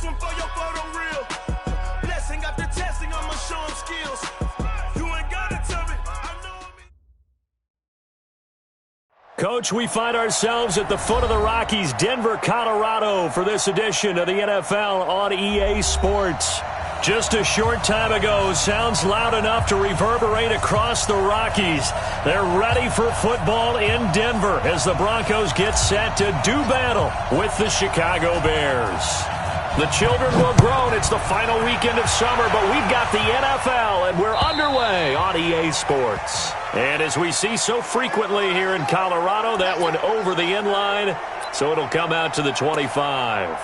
one for your photo reel. Blessing after testing, I'ma show 'em skills. You ain't gotta tell me, I know me. Coach, we find ourselves at the foot of the Rockies, Denver, Colorado, for this edition of the NFL on EA Sports. Just a short time ago, sounds loud enough to reverberate across the Rockies. They're ready for football in Denver as the Broncos get set to do battle with the Chicago Bears. The children will grow. It's the final weekend of summer, but we've got the NFL, and we're underway on EA Sports. And as we see so frequently here in Colorado, that one over the end line, so it'll come out to the 25.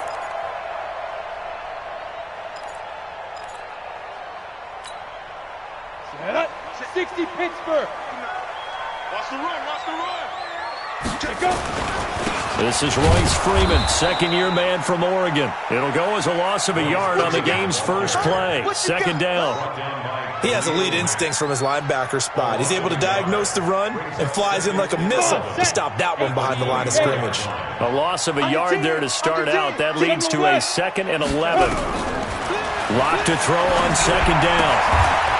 60 Pittsburgh. Watch the run, watch the run. Check up. This is Royce Freeman, second-year man from Oregon. It'll go as a loss of a yard on the game's first play. Second down. He has elite instincts from his linebacker spot. He's able to diagnose the run and flies in like a missile to stop that one behind the line of scrimmage. A loss of a yard there to start out. That leads to a 2nd and 11. Lock to throw on second down.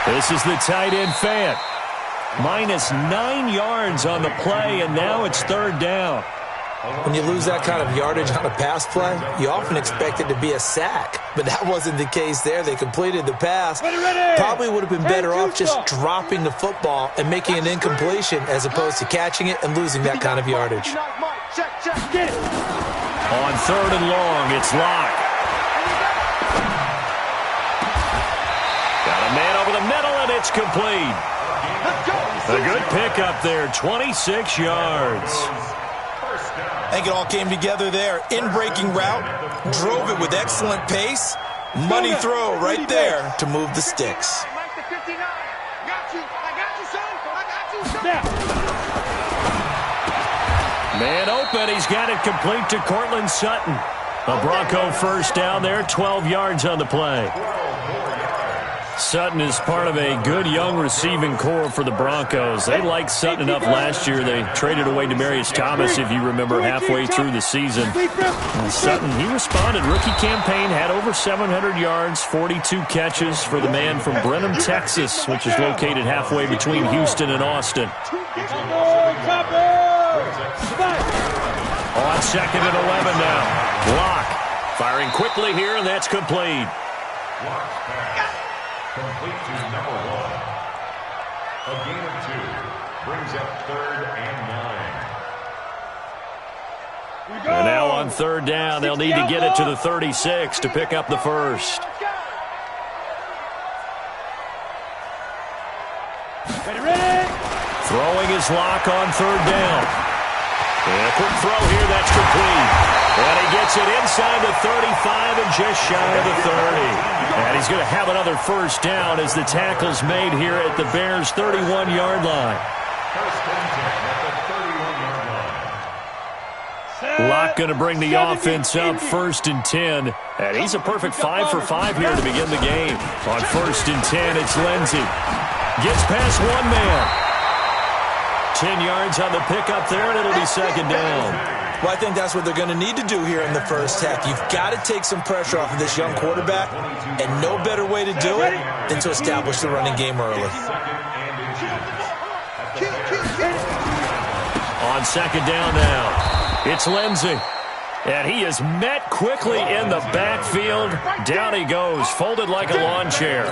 This is the tight end Fant. -9 yards on the play, and now it's third down. When you lose that kind of yardage on a pass play, you often expect it to be a sack. But that wasn't the case there. They completed the pass. Probably would have been better off just dropping the football and making an incompletion as opposed to catching it and losing that kind of yardage. On third and long, it's Locke. Got a man over the middle, and it's complete. A good pickup there, 26 yards. I think it all came together there. In-breaking route, drove it with excellent pace. Money throw right there to move the sticks. Man open, he's got it complete to Cortland Sutton. A Bronco first down there, 12 yards on the play. Sutton is part of a good young receiving core for the Broncos. They liked Sutton enough last year. They traded away Demaryius Thomas, if you remember, halfway through the season. And Sutton, he responded. Rookie campaign, had over 700 yards, 42 catches for the man from Brenham, Texas, which is located halfway between Houston and Austin. On 2nd and 11 now. Locke firing quickly here, and that's complete. Complete to number 1. A gain of 2 brings up 3rd and 9. And now on third down, they'll need to get it to the 36 to pick up the first. Throwing his Locke on third down. And a quick throw here, that's complete. And he gets it inside the 35 and just shy of the 30. And he's going to have another first down as the tackle's made here at the Bears' 31-yard line. Locke going to bring the offense up 1st and 10. And he's a perfect 5 for 5 here to begin the game. On 1st and 10, it's Lindsey. Gets past one man. 10 yards on the pickup there, and it'll be second down. Well, I think that's what they're going to need to do here in the first half. You've got to take some pressure off of this young quarterback, and no better way to do it than to establish the running game early. On second down now, it's Lindsey. And he is met quickly in the backfield. Down he goes, folded like a lawn chair.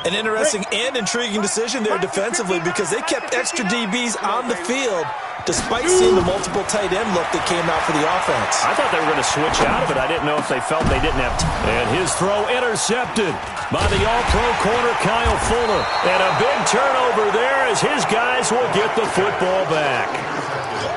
An interesting and intriguing decision there defensively because they kept extra DBs on the field despite seeing the multiple tight end look that came out for the offense. I thought they were going to switch out of it. I didn't know if they felt they didn't have to. And his throw intercepted by the all-pro corner Kyle Fuller. And a big turnover there as his guys will get the football back.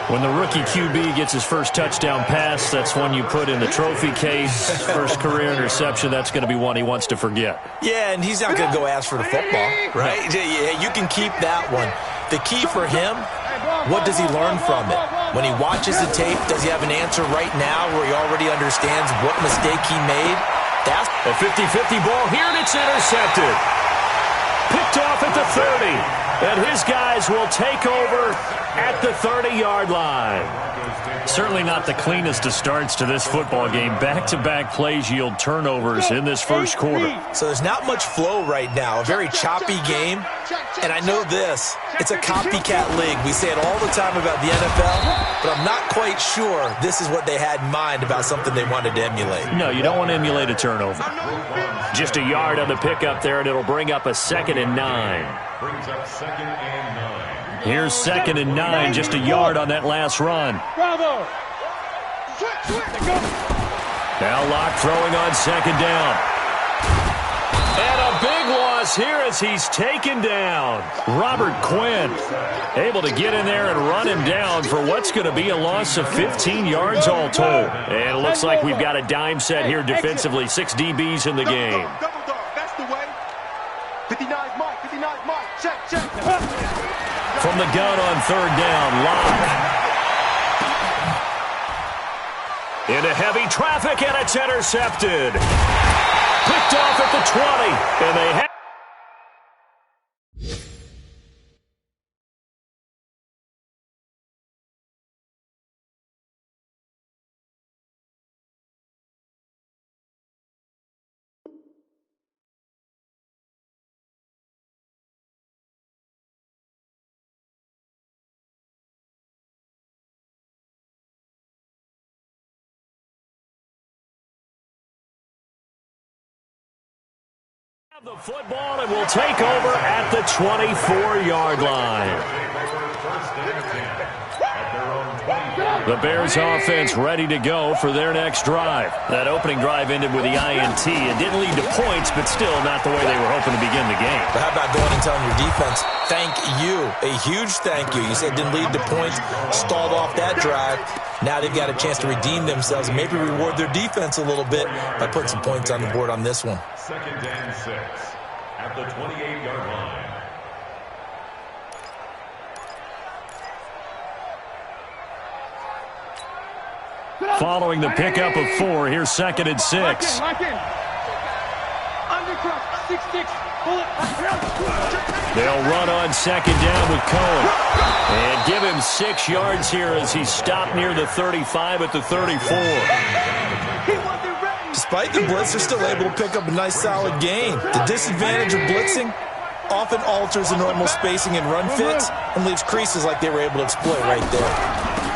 When the rookie QB gets his first touchdown pass, that's one you put in the trophy case. First career interception, that's going to be one he wants to forget. Yeah, and he's not going to go ask for the football, right? Yeah, you can keep that one. The key for him, what does he learn from it? When he watches the tape, does he have an answer right now where he already understands what mistake he made? That's a 50-50 ball here, and it's intercepted. Picked off at the 30. And his guys will take over at the 30-yard line. Certainly not the cleanest of starts to this football game. Back-to-back plays yield turnovers in this first quarter. So there's not much flow right now. A very choppy game. And I know this. It's a copycat league. We say it all the time about the NFL, but I'm not quite sure this is what they had in mind about something they wanted to emulate. No, you don't want to emulate a turnover. Just a yard on the pickup there, and it'll bring up a 2nd and 9. Brings up 2nd and 9. Here's 2nd and 9, just a yard on that last run. Bravo! Now Locke throwing on 2nd down. And a big loss here as he's taken down. Robert Quinn able to get in there and run him down for what's going to be a loss of 15 yards all told. And it looks like we've got a dime set here defensively. 6 DBs in the game. Double dog, that's the way. 59 Mike, 59 Mike, check. From the gun on 3rd down, Locke. Into heavy traffic, and it's intercepted. Picked off at the 20, and they have... the football, and will take over at the 24-yard line. The Bears offense ready to go for their next drive. That opening drive ended with the INT. It didn't lead to points, but still not the way they were hoping to begin the game. But how about going and telling your defense, thank you, a huge thank you. You said it didn't lead to points, stalled off that drive. Now they've got a chance to redeem themselves and maybe reward their defense a little bit by putting some points on the board on this one. 2nd and 6 at the 28-yard line. Following the pickup of 4, here's 2nd and 6. Lock in. Undercross, 6-6, pull it. They'll run on 2nd down with Cohen. And give him 6 yards here as he's stopped near the 35 at the 34. Despite the blitz, they're still able to pick up a nice solid gain. The disadvantage of blitzing often alters the normal spacing and run fits and leaves creases like they were able to exploit right there.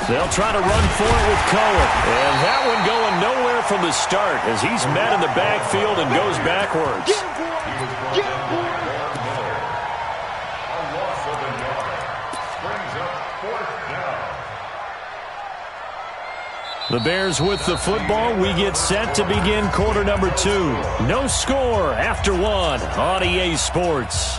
They'll try to run for it with Cohen. And that one going nowhere from the start as he's met in the backfield and goes backwards. A loss of a yard. Brings up 4th down. The Bears with the football. We get set to begin quarter number 2. No score after 1 on EA Sports.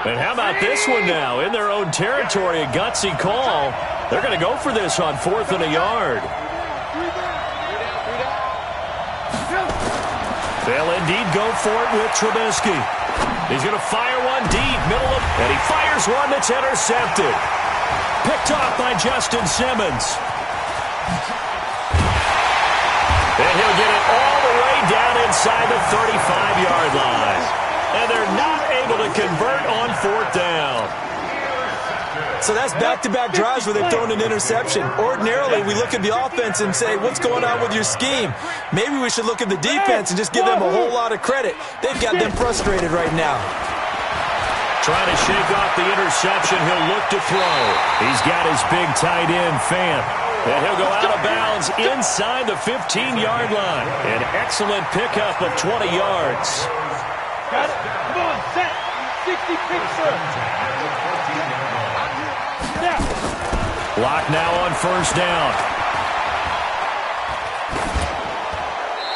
And how about this one now? In their own territory, a gutsy call. They're going to go for this on 4th and a yard. They'll indeed go for it with Trubisky. He's going to fire one deep, and he fires one that's intercepted. Picked off by Justin Simmons. And he'll get it all the way down inside the 35-yard line. And they're not able to convert on 4th down. So that's back-to-back drives where they've thrown an interception. Ordinarily, we look at the offense and say, what's going on with your scheme? Maybe we should look at the defense and just give them a whole lot of credit. They've got them frustrated right now. Trying to shake off the interception. He'll look to throw. He's got his big tight end, Fant. And he'll go out of bounds inside the 15-yard line. An excellent pickup of 20 yards. Got it. Come on, set. 60 Pittsburgh. Lock now on 1st down.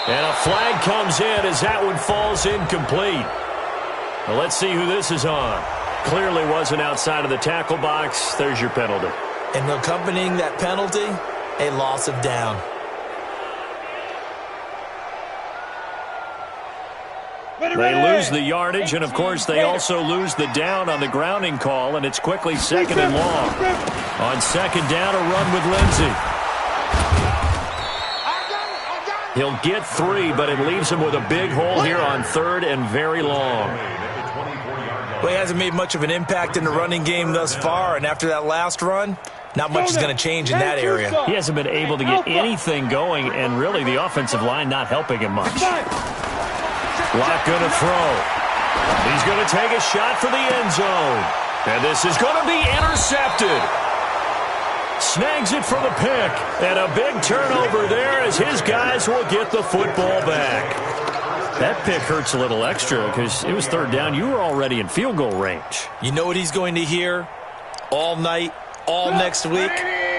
And a flag comes in as that one falls incomplete. Well, let's see who this is on. Clearly wasn't outside of the tackle box. There's your penalty. And accompanying that penalty, a loss of down. They lose the yardage, and, of course, they also lose the down on the grounding call, and it's quickly 2nd and long. On 2nd down, a run with Lindsey. He'll get 3, but it leaves him with a big hole here on 3rd and very long. Well, he hasn't made much of an impact in the running game thus far, and after that last run, not much is going to change in that area. He hasn't been able to get anything going, and really the offensive line not helping him much. Locke going to throw. He's going to take a shot for the end zone. And this is going to be intercepted. Snags it for the pick. And a big turnover there as his guys will get the football back. That pick hurts a little extra because it was 3rd down. You were already in field goal range. You know what he's going to hear all night, all next week?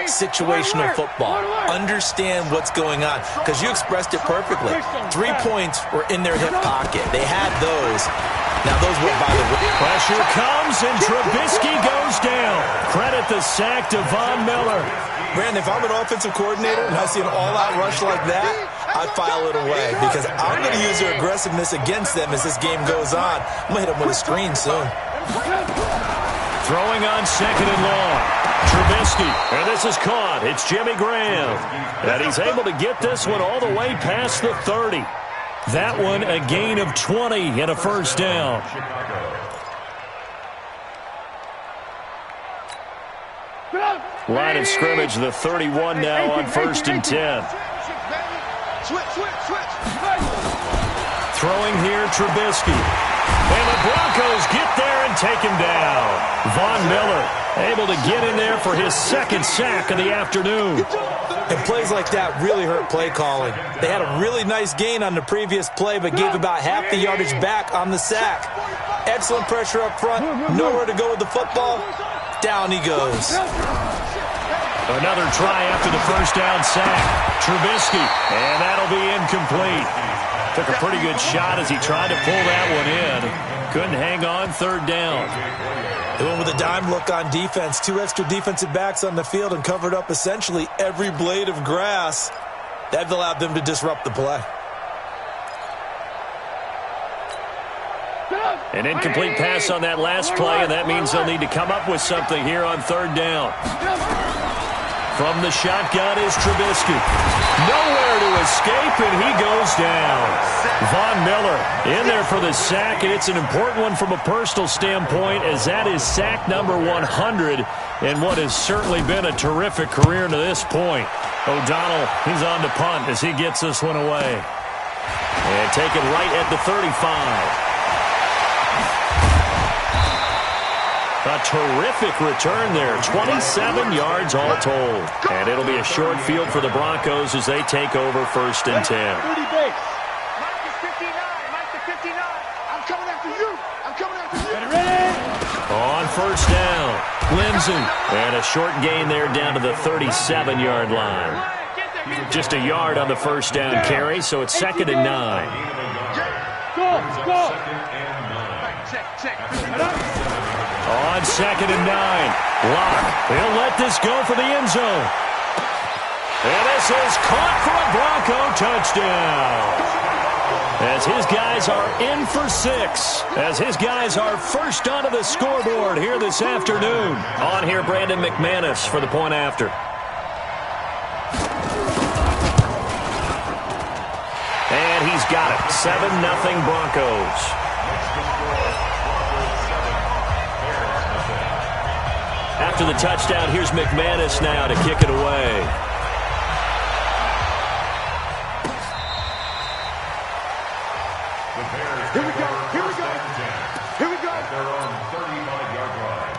Situational football. Understand what's going on, because you expressed it perfectly. 3 points were in their hip pocket. They had those. Now those went by the way. Pressure comes, and Trubisky goes down. Credit the sack to Von Miller. Brandon, if I'm an offensive coordinator and I see an all-out rush like that, I file it away, because I'm going to use their aggressiveness against them as this game goes on. I'm going to hit them with a screen soon. Throwing on 2nd and long. Trubisky, and this is caught. It's Jimmy Graham. And he's able to get this one all the way past the 30. That one a gain of 20 and a 1st down. Line of scrimmage, the 31 now on 1st and 10. Throwing here, Trubisky. And the Broncos get there and take him down. Von Miller able to get in there for his 2nd sack of the afternoon. And plays like that really hurt play calling. They had a really nice gain on the previous play, but gave about half the yardage back on the sack. Excellent pressure up front. Nowhere to go with the football. Down he goes. Another try after the 1st down sack. Trubisky, and that'll be incomplete. Took a pretty good shot as he tried to pull that one in. Couldn't hang on 3rd down. They went with a dime look on defense. 2 extra defensive backs on the field and covered up essentially every blade of grass. That allowed them to disrupt the play. An incomplete pass on that last play, and that means they'll need to come up with something here on 3rd down. From the shotgun is Trubisky. Nowhere to escape, and he goes down. Von Miller in there for the sack, and it's an important one from a personal standpoint, as that is sack number 100 in what has certainly been a terrific career to this point. O'Donnell, he's on to punt as he gets this one away. And taken right at the 35. A terrific return there. 27 yards all told. And it'll be a short field for the Broncos as they take over 1st and 10. Mike is 59. Mike is 59. I'm coming after you. I'm coming after you. Ready? On 1st down, Lindsey. And a short gain there down to the 37-yard line. Just a yard on the 1st down carry, so it's 2nd and 9. Go. On 2nd and 9, Locke. He'll let this go for the end zone. And this is caught for a Bronco touchdown. As his guys are in for 6. As his guys are first onto the scoreboard here this afternoon. On here, Brandon McManus for the point after. And he's got it. 7-0 Broncos. After the touchdown, here's McManus now to kick it away. Here we go. Here we go. Here we go. At their own 35-yard line.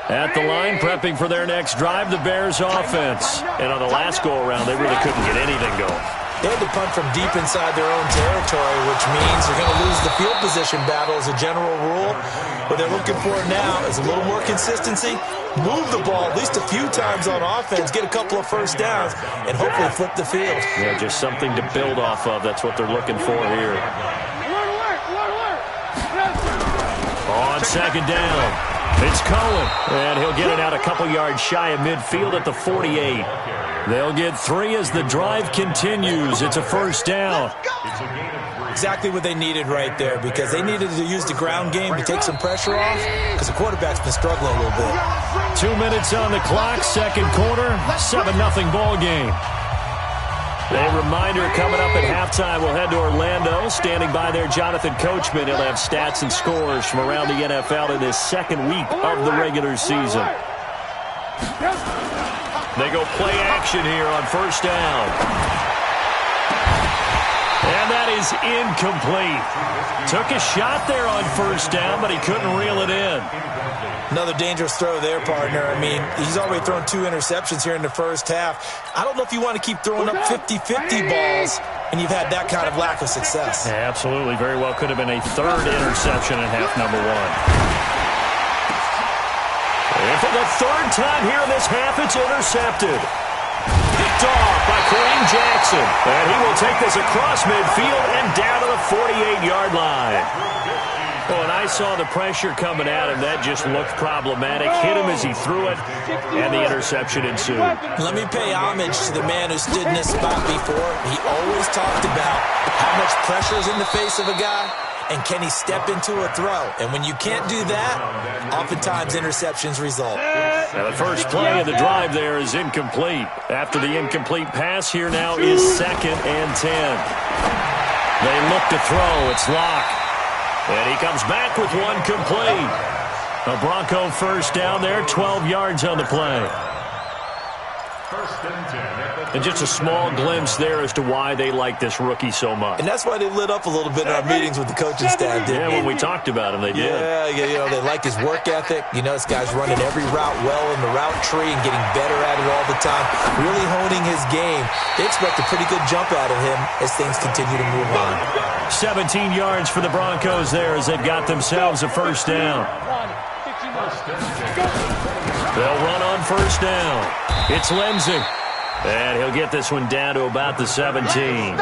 At the line, prepping for their next drive, the Bears offense. And on the last go-around, they really couldn't get anything going. They had to punt from deep inside their own territory, which means they're going to lose the field position battle as a general rule. What they're looking for now is a little more consistency, move the ball at least a few times on offense, get a couple of 1st downs, and hopefully flip the field. Yeah, just something to build off of. That's what they're looking for here. On 2nd down, It's Cohen, and he'll get it out a couple yards shy of midfield at the 48. They'll get 3 as the drive continues. It's a first down. Exactly what they needed right there, because they needed to use the ground game to take some pressure off, because the quarterback's been struggling a little bit. 2 minutes on the clock, second quarter, 7-0 ball game. A reminder coming up at halftime, we'll head to Orlando. Standing by there, Jonathan Coachman. He'll have stats and scores from around the NFL in this second week of the regular season. They go play action here on first down. And that is incomplete. Took a shot there on first down, but he couldn't reel it in. Another dangerous throw there, partner. I mean, he's already thrown 2 interceptions here in the first half. I don't know if you want to keep throwing up 50-50 balls, and you've had that kind of lack of success. Yeah, absolutely. Very well could have been a 3rd interception in half number 1. And for the 3rd time here in this half, it's intercepted. Picked off by Kareem Jackson. And he will take this across midfield and down to the 48-yard line. Oh, and I saw the pressure coming at him. That just looked problematic. Hit him as he threw it, and the interception ensued. Let me pay homage to the man who stood in this spot before. He always talked about how much pressure is in the face of a guy, and can he step into a throw. And when you can't do that, oftentimes interceptions result. Now the first play of the drive there is incomplete. After the incomplete pass, here now is 2nd and 10. They look to throw. It's Locke. And he comes back with 1 complete. A Bronco first down there, 12 yards on the play. And just a small glimpse there as to why they like this rookie so much. And that's why they lit up a little bit in our meetings with the coaching staff, didn't when we talked about him, they did. Yeah, you know, they like his work ethic. You know, this guy's running every route well in the route tree and getting better at it all the time, really honing his game. They expect a pretty good jump out of him as things continue to move on. 17 yards for the Broncos there as they've got themselves a first down. They'll run on first down. It's Lindsey. And he'll get this one down to about the 17.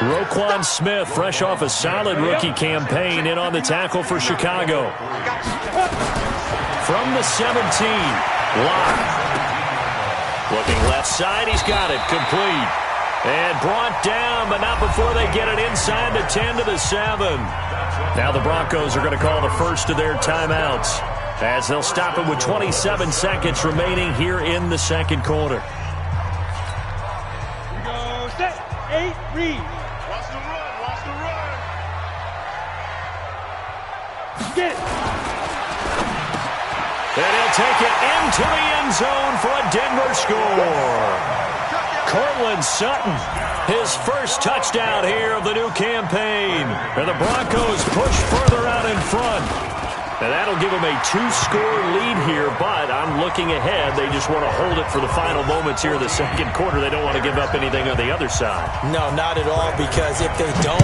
Roquan Smith, fresh off a solid rookie campaign, in on the tackle for Chicago. From the 17, Locke. Looking left side, he's got it, complete. And brought down, but not before they get it inside the 10 to the 7. Now the Broncos are going to call the first of their timeouts, as they'll stop it with 27 seconds remaining here in the second quarter. Set, 8, read. Watch the run, watch the run. Get it. And he'll take it into the end zone for a Denver score. Cortland Sutton, his first touchdown here of the new campaign. And the Broncos push further out in front. And that'll give them a 2-score lead here, but I'm looking ahead. They just want to hold it for the final moments here in the second quarter. They don't want to give up anything on the other side. No, not at all, because if they don't,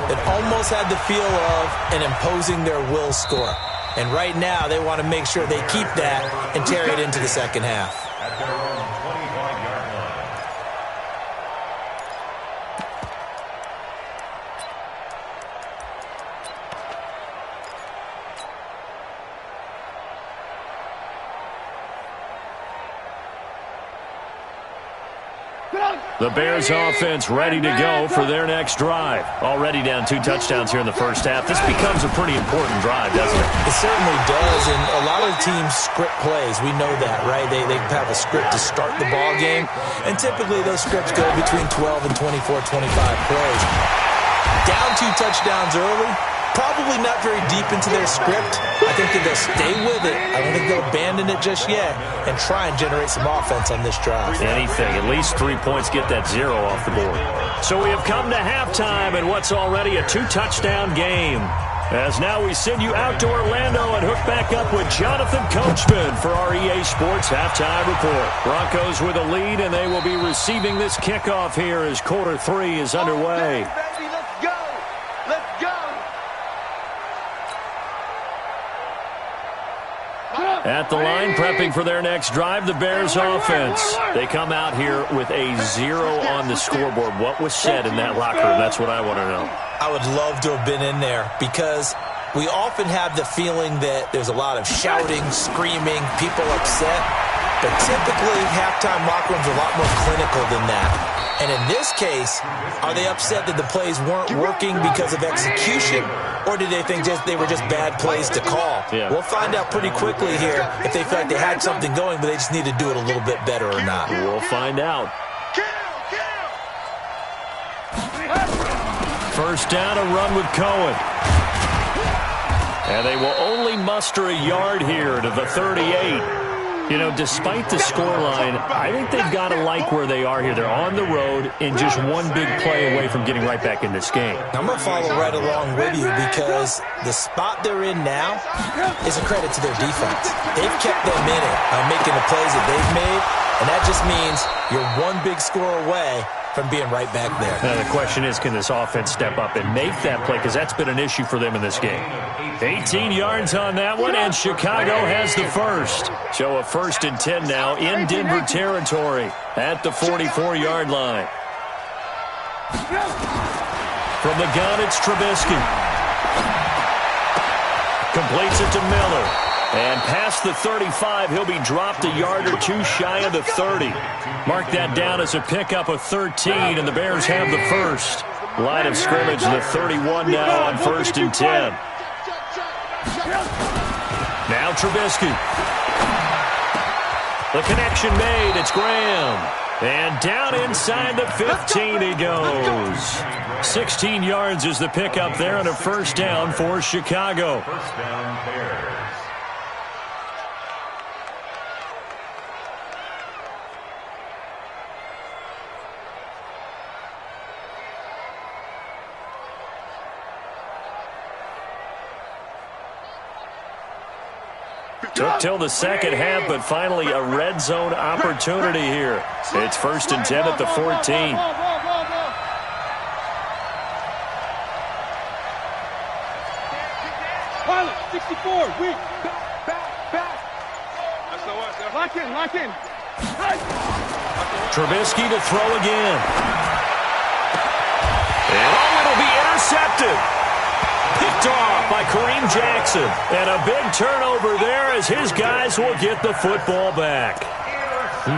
it almost had the feel of an imposing their will score. And right now, they want to make sure they keep that and carry it into the second half. At their own 25-yard line. The Bears offense ready to go for their next drive. Already down 2 touchdowns here in the first half. This becomes a pretty important drive, doesn't it? It certainly does, and a lot of teams script plays. We know that, right? They have a script to start the ball game, and typically those scripts go between 12 and 24, 25 plays. Down 2 touchdowns early, probably not very deep into their script. I think that they'll stay with it. I don't think they'll abandon it just yet and try and generate some offense on this drive. Anything. At least 3 points, get that 0 off the board. So we have come to halftime in what's already a 2-touchdown game. As now we send you out to Orlando and hook back up with Jonathan Coachman for our EA Sports Halftime Report. Broncos with a lead, and they will be receiving this kickoff here as quarter 3 is underway. Baby, let's go. Let's go. At the line, prepping for their next drive, the Bears offense. They come out here with a 0 on the scoreboard. What was said in that locker room? That's what I want to know. I would love to have been in there, because We often have the feeling that there's a lot of shouting, screaming, people upset. But typically, halftime locker rooms are a lot more clinical than that. And in this case, are they upset that the plays weren't working because of execution? Or did they think they were just bad plays to call? Yeah. We'll find out pretty quickly here if they feel like they had something going, but they just need to do it a little bit better or not. We'll find out. First down, a run with Cohen. And they will only muster a yard here to the 38. You know, despite the scoreline, I think they've got to like where they are here. They're on the road and just one big play away from getting right back in this game. I'm going to follow right along with you because the spot they're in now is a credit to their defense. They've kept them in it by making the plays that they've made, and that just means you're one big score away from being right back there. Now the question is, can this offense step up and make that play? Because that's been an issue for them in this game. 18 yards on that one, and Chicago has the first. So a 1st and 10 now in Denver territory at the 44-yard line. From the gun, it's Trubisky. Completes it to Miller. And past the 35, he'll be dropped a yard or two shy of the 30. Mark that down as a pickup of 13, and the Bears have the first. Line of scrimmage, the 31 now on 1st and 10. Now Trubisky. The connection made. It's Graham. And down inside the 15 he goes. 16 yards is the pickup there, and a first down for Chicago. First down, Bears. Took till the second half, but finally a red zone opportunity here. It's 1st and 10 at the 14. Pilot, 64, weak. Back. Lock in. Trubisky to throw again. And it'll be intercepted. Picked off by Kareem Jackson. And a big turnover there as his guys will get the football back.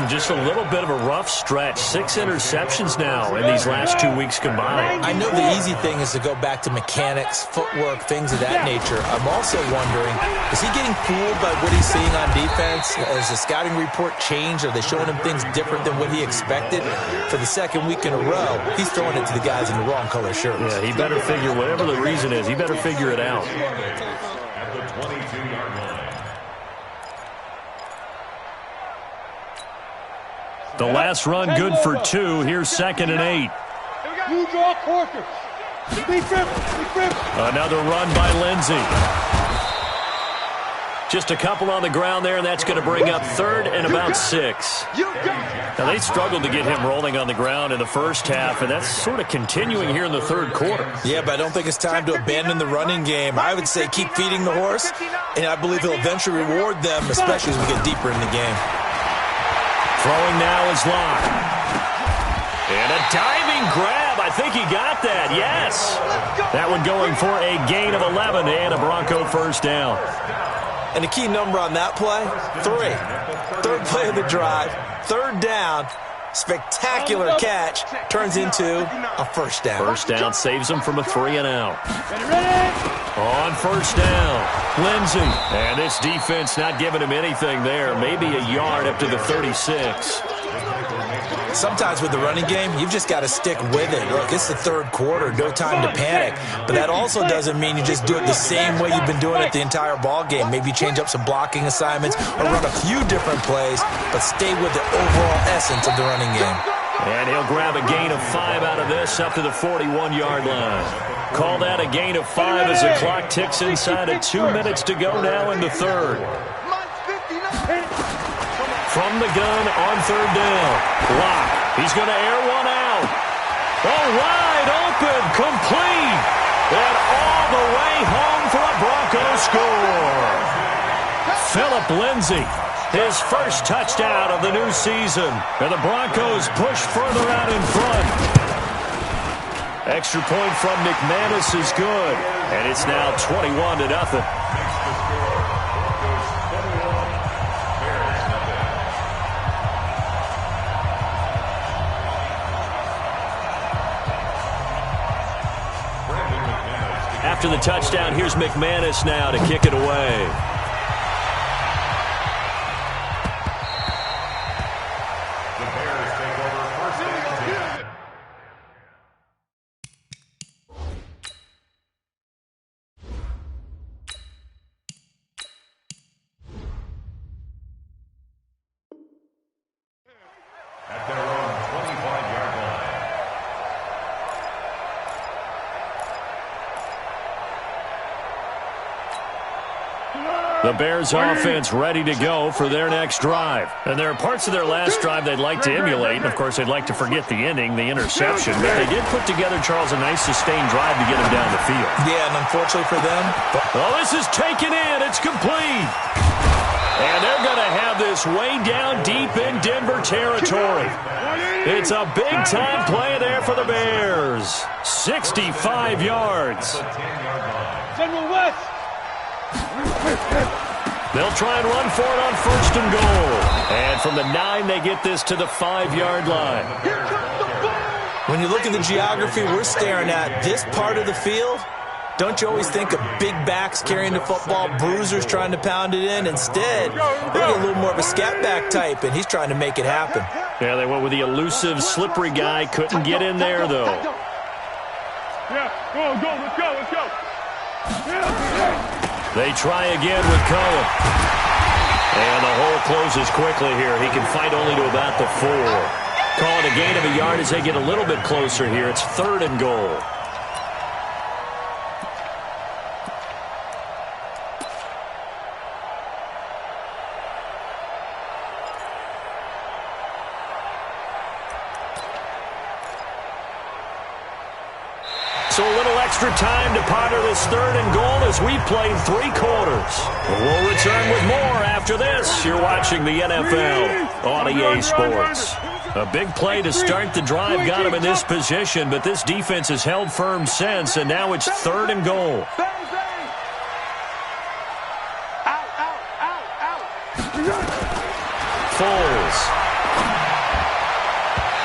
Just a little bit of a rough stretch. 6 interceptions now in these last 2 weeks combined. I know the easy thing is to go back to mechanics, footwork, things of that nature. I'm also wondering, is he getting fooled by what he's seeing on defense? Has the scouting report changed? Are they showing him things different than what he expected? For the second week in a row, he's throwing it to the guys in the wrong color shirts. Yeah, he better figure, whatever the reason is, he better figure it out. At the 22-yard line. The last run good for 2. Here's 2nd and 8. You draw quarter. Big grip. Another run by Lindsey. Just a couple on the ground there, and that's going to bring up 3rd and about 6. Now, they struggled to get him rolling on the ground in the first half, and that's sort of continuing here in the 3rd quarter. Yeah, but I don't think it's time to abandon the running game. I would say keep feeding the horse, and I believe he'll eventually reward them, especially as we get deeper in the game. Throwing now is Locke. And a diving grab. I think he got that. Yes. That one going for a gain of 11 and a Bronco first down. And the key number on that play, 3. 3rd play of the drive, 3rd down, spectacular catch, turns into a first down. First down saves him from a 3 and out. On first down, Lindsey. And this defense not giving him anything there. Maybe a yard up to the 36. Sometimes with the running game, you've just got to stick with it. Look, it's the 3rd quarter, no time to panic. But that also doesn't mean you just do it the same way you've been doing it the entire ball game. Maybe change up some blocking assignments or run a few different plays, but stay with the overall essence of the running game. And he'll grab a gain of 5 out of this up to the 41-yard line. Call that a gain of 5 as the clock ticks inside of 2 minutes to go now in the 3rd. From the gun on 3rd down. Locke. He's going to air one out. Oh, wide open. Complete. And all the way home for a Broncos score. Phillip Lindsay. His first touchdown of the new season. And the Broncos push further out in front. Extra point from McManus is good, and it's now 21-0. After the touchdown, here's McManus now to kick it away. The Bears take over first and 10. At their own 25-yard line. The Bears offense ready to go for their next drive. And there are parts of their last drive they'd like to emulate. And, of course, they'd like to forget the ending, the interception. But they did put together, Charles, a nice sustained drive to get them down the field. Yeah, and unfortunately for them. Well, this is taken in. It's complete. And they're going to have this way down deep in Denver territory. It's a big-time play there for the Bears. 65 yards. General West. They'll try and run for it on first and goal. And from the 9, they get this to the 5-yard line. When you look at the geography we're staring at, this part of the field, don't you always think of big backs carrying the football, bruisers trying to pound it in? Instead, they get a little more of a scat back type, and he's trying to make it happen. Yeah, they went with the elusive, slippery guy. Couldn't get in there, though. Yeah, go, let's go, let's go. They try again with Cohen. And the hole closes quickly here. He can fight only to about the 4. Call it a gain of a yard as they get a little bit closer here. It's 3rd and goal. So a little extra time to ponder this 3rd and goal as we played 3 quarters. We'll return with more after this. You're watching the NFL on EA Sports. A big play to start the drive got him in this position, but this defense has held firm since, and now it's 3rd and goal. Foles.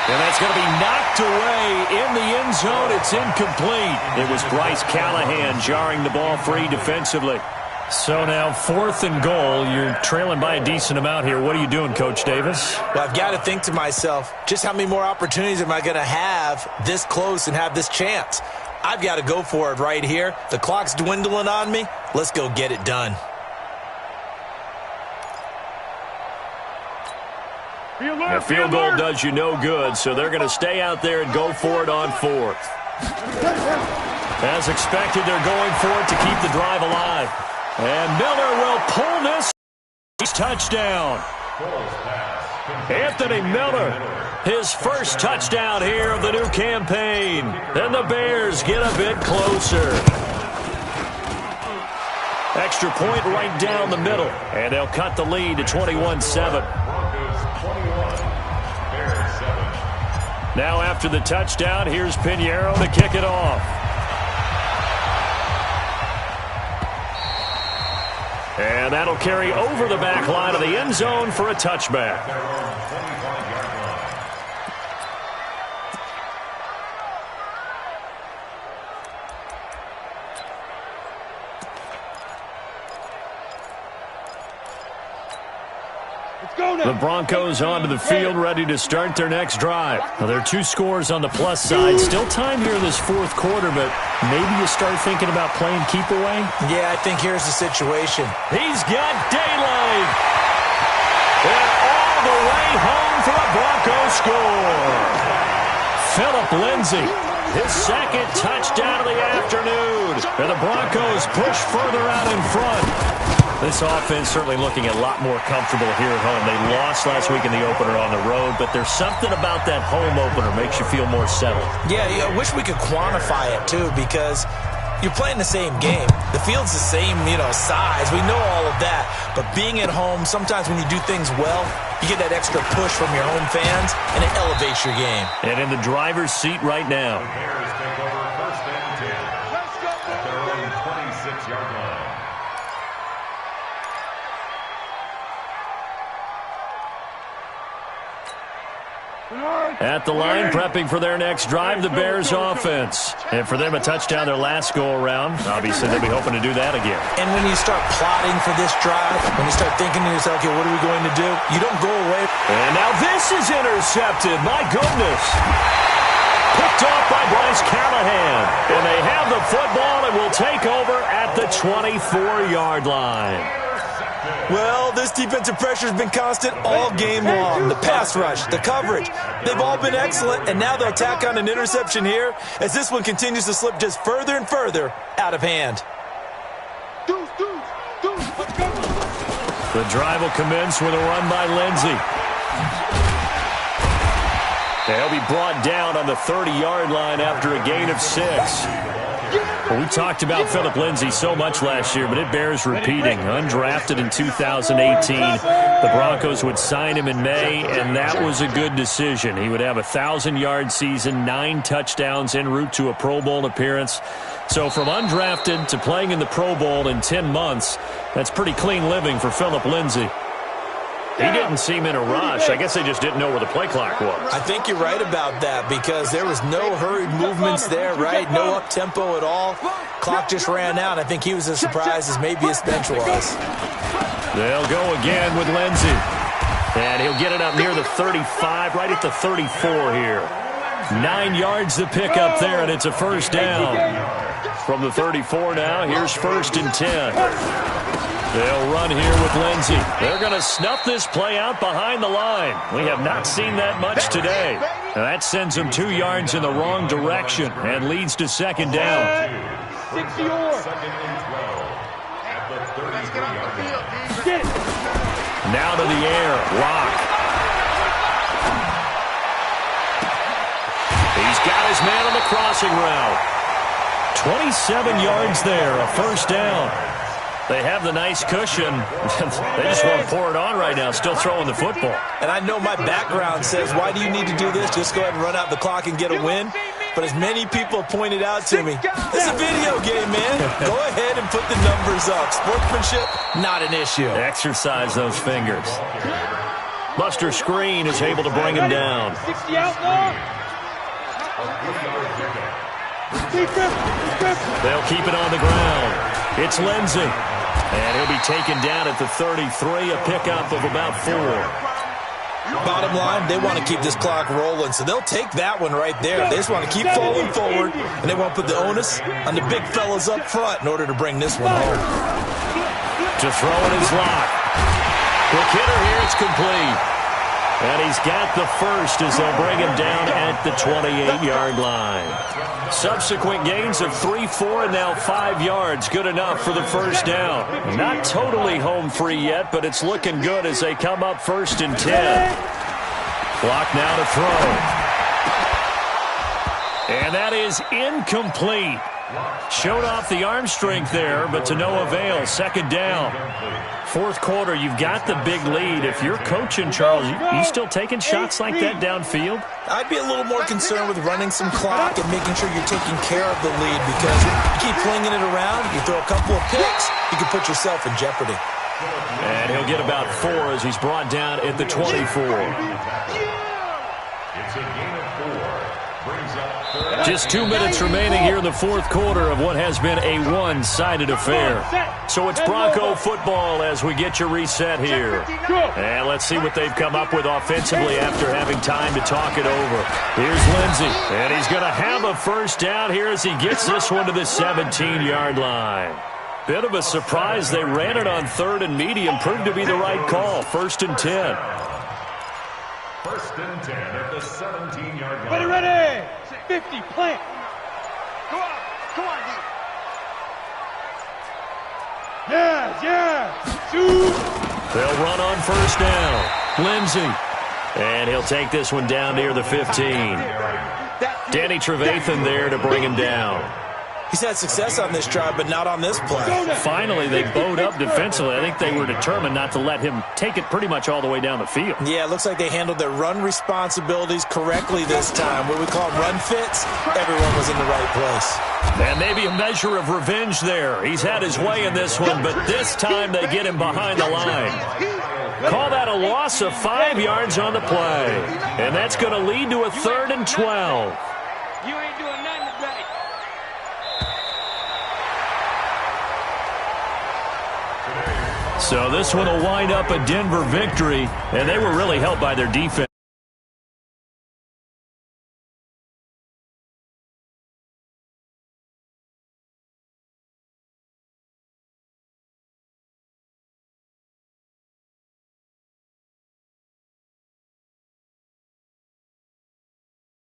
And that's going to be knocked away in the end zone. It's incomplete. It was Bryce Callahan jarring the ball free defensively. So now 4th and goal. You're trailing by a decent amount here. What are you doing, Coach Davis? Well, I've got to think to myself, just how many more opportunities am I going to have this close and have this chance? I've got to go for it right here. The clock's dwindling on me. Let's go get it done. A field goal does you no good, so they're going to stay out there and go for it on 4th. As expected, they're going for it to keep the drive alive. And Miller will pull this touchdown. Anthony Miller, his first touchdown here of the new campaign. And the Bears get a bit closer. Extra point right down the middle. And they'll cut the lead to 21-7. Now after the touchdown, here's Pinheiro to kick it off. And that'll carry over the back line of the end zone for a touchback. The Broncos onto the field, ready to start their next drive. Now, there are 2 scores on the plus side. Still time here in this 4th quarter, but maybe you start thinking about playing keep away? Yeah, I think here's the situation. He's got daylight. And all the way home for a Broncos score. Phillip Lindsay, his 2nd touchdown of the afternoon. And the Broncos push further out in front. This offense certainly looking a lot more comfortable here at home. They lost last week in the opener on the road, but there's something about that home opener makes you feel more settled. Yeah, I wish we could quantify it, too, because you're playing the same game. The field's the same, size. We know all of that. But being at home, sometimes when you do things well, you get that extra push from your home fans, and it elevates your game. And in the driver's seat right now. The Bears take over 23-yard line. At the line, prepping for their next drive, the Bears offense. And for them, a touchdown their last go-around. Obviously, they'll be hoping to do that again. And when you start plotting for this drive, when you start thinking to yourself, okay, what are we going to do? You don't go away. And now this is intercepted. My goodness. Picked off by Bryce Callahan. And they have the football and will take over at the 24-yard line. Well, this defensive pressure has been constant all game long. The pass rush, the coverage, they've all been excellent, and now they'll tack on an interception here as this one continues to slip just further and further out of hand. The drive will commence with a run by Lindsey. He'll be brought down on the 30-yard line after a gain of 6. Well, we talked about Phillip Lindsay so much last year, but it bears repeating. Undrafted in 2018, the Broncos would sign him in May, and that was a good decision. He would have a 1,000-yard season, 9 touchdowns en route to a Pro Bowl appearance. So from undrafted to playing in the Pro Bowl in 10 months, that's pretty clean living for Phillip Lindsay. He didn't seem in a rush. I guess they just didn't know where the play clock was. I think you're right about that because there was no hurried movements there, right? No up-tempo at all. Clock just ran out. I think he was as surprised as maybe his bench was. They'll go again with Lindsey. And he'll get it up near the 35, right at the 34 here. 9 yards to pick up there, and it's a first down. From the 34 now, here's 1st and 10. They'll run here with Lindsey. They're going to snuff this play out behind the line. We have not seen that much today. And that sends them 2 yards in the wrong direction and leads to 2nd down. 60 or. At the 33-yard line. Now to the air. Lock. He's got his man on the crossing route. 27 yards there, a first down. They have the nice cushion. They just won't pour it on right now, still throwing the football. And I know my background says, why do you need to do this? Just go ahead and run out the clock and get a win. But as many people pointed out to me, it's a video game, man. Go ahead and put the numbers up. Sportsmanship, not an issue. Exercise those fingers. Buster Screen is able to bring him down. 60 out long. They'll keep it on the ground. It's Lindsey. And he'll be taken down at the 33, a pickup of about 4. Bottom line, they want to keep this clock rolling, so they'll take that one right there. They just want to keep falling forward, and they want to put the onus on the big fellas up front in order to bring this one home. To throw in his lock. Quick hitter here, it's complete. And he's got the first as they'll bring him down at the 28-yard line. Subsequent gains of 3, 4, and now 5 yards. Good enough for the first down. Not totally home free yet, but it's looking good as they come up 1st and 10. Clock now to throw. And that is incomplete. Showed off the arm strength there, but to no avail. 2nd down. 4th quarter, you've got the big lead. If you're coaching, Charles, you still taking shots like that downfield? I'd be a little more concerned with running some clock and making sure you're taking care of the lead because you keep flinging it around, you throw a couple of picks, you can put yourself in jeopardy. And he'll get about 4 as he's brought down at the 24. It's a gain of 4. Brings up 3rd. Just 2 minutes remaining here in the 4th quarter of what has been a one-sided affair. So it's Bronco football as we get you reset here. And let's see what they've come up with offensively after having time to talk it over. Here's Lindsey, and he's going to have a first down here as he gets this one to the 17-yard line. Bit of a surprise. They ran it on 3rd and medium. Proved to be the right call. 1st and 10. 1st and 10 at the 17-yard line. Ready. 50, plant. Come on, D. Yeah. Shoot. They'll run on 1st down. Lindsey. And he'll take this one down near the 15. Danny Trevathan there to bring him down. He's had success on this drive, but not on this play. Finally, they bowed up defensively. I think they were determined not to let him take it pretty much all the way down the field. Yeah, it looks like they handled their run responsibilities correctly this time. What we call run fits, everyone was in the right place. And maybe a measure of revenge there. He's had his way in this one, but this time they get him behind the line. Call that a loss of 5 yards on the play. And that's going to lead to a 3rd and 12. You ain't doing nothing today. So this one will wind up a Denver victory, and they were really helped by their defense.